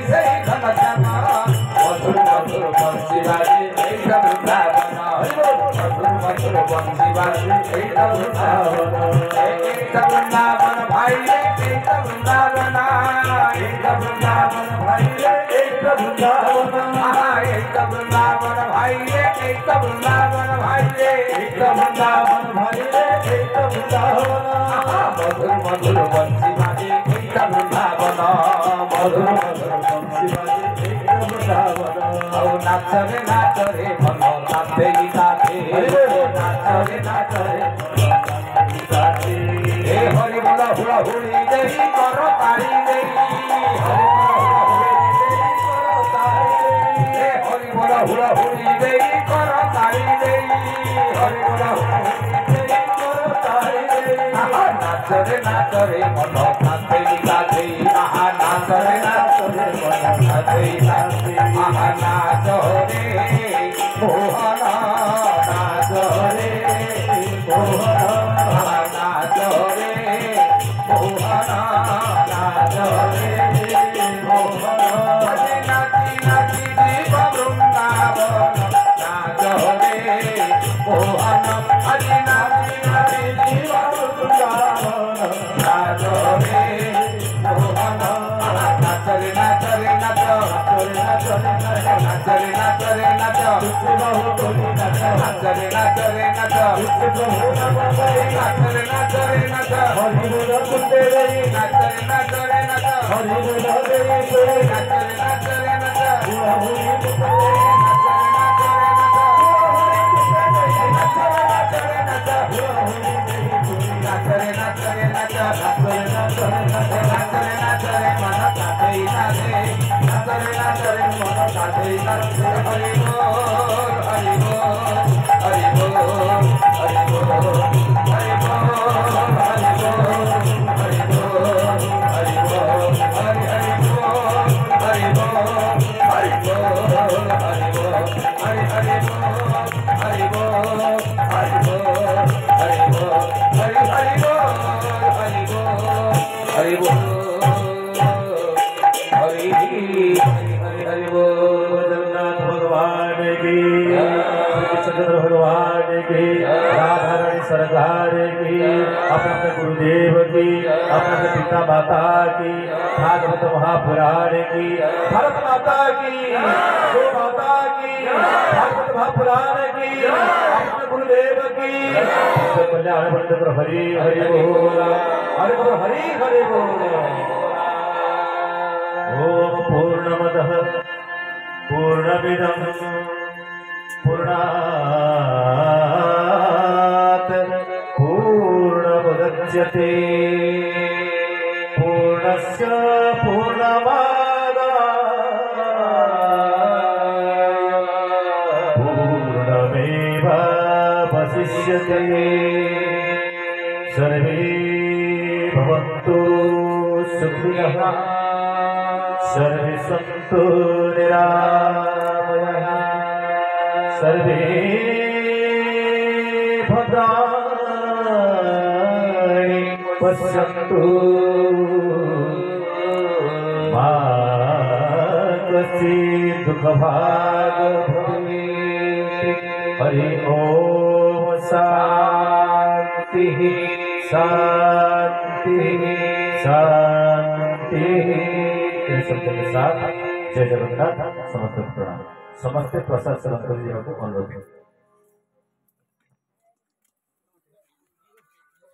সেই ঘন শ্যামা মধুর মধুর বংশী বাজে এইটা বৃন্দাবন মধুর মধুর বংশী বাজে এইটা বৃন্দাবন এইটা বৃন্দাবন ভাই রে এইটা বৃন্দাবন এইটা বৃন্দাবন ভাই রে এইটা বৃন্দাবন এইটা বৃন্দাবন ভাই রে এইটা বৃন্দাবন ভাই রে এইটা বৃন্দাবন ভাই রে এইটা বৃন্দাবন মধুর মধুর বংশী বাজে এইটা বৃন্দাবন মধুর মধুর বংশী বাজে এইটা বৃন্দাবন নাচরে নাচরে মন নাচে গাছে নাচরে নাচরে এ হরি বল হুড়া হুড়ি দেই কর তারি দেই হরি বল হুড়া হুড়ি দেই কর তারি দেই হরি বল হুড়া হুড়ি দেই কর তারি দেই নাচরে নাচরে মন নাচে গাছে নাচরে নাচরে মন নাচে গাছে নাচরে মোহন নাচরে মোহন নাচরে মোহন নাচরে মোহন নাচি নাচি জীব বৃন্দাবন নাচরে মোহন আজি নাচি নাচি জীব বৃন্দাবন নাচরে মোহন নাচরে নাচরে নাচ নাচরে নাচরে নাচরে নাচ নাচরে নাচরে নাচ নাচরে নাচরে নাচ হরি বল কুতে রে নাচরে নাচরে নাচ হরি বল রে নাচরে নাচরে নাচ হরি কুতে নাচরে নাচরে নাচ নাচরে নাচরে নাচ নাচরে নাচরে নাচ নাচরে নাচরে মন কাঁদে নাচে নাচরে নাচরে মন কাঁদে নাচে হরি বল হরি বল হরি বল হরি বল হরি বল হরি বল হরি বল হরি বল হরি হরি বল হরি বল হরি বল হরি বল হরি হরি বল হরি বল হরি বল হরি বল হরি হরি বল হরি বল হরি বল हरि हरि हरि बोल जगन्नाथ भगवान की चंद्र भगवान की राधा रानी सरकार की अपने गुरुदेव की अपने पिता माता की भागवत महापुराण की भारत माता की गो माता की भागवत महापुराण की अपने गुरुदेव की कल्याण बंद हरि हरि बोल हरि हरि बोल ओम पूर्णमदः पूर्णमिदं पूर्णात् पूर्णमुदच्यते पूर्णस्य पूर्णमादाय पूर्णमेवावशिष्यते सर्वे भवन्तु सुखिनः सर्वे सन्तु निरामयाः सर्वे भद्राणि पश्यन्तु मा कश्चित् दुःखभाग् भवेत् हरि ओम शान्तिः शान्तिः शान्तिः सबके साथ जय जगन्नाथ समस्त प्रणाम समस्त प्रसाद को अनुरोध।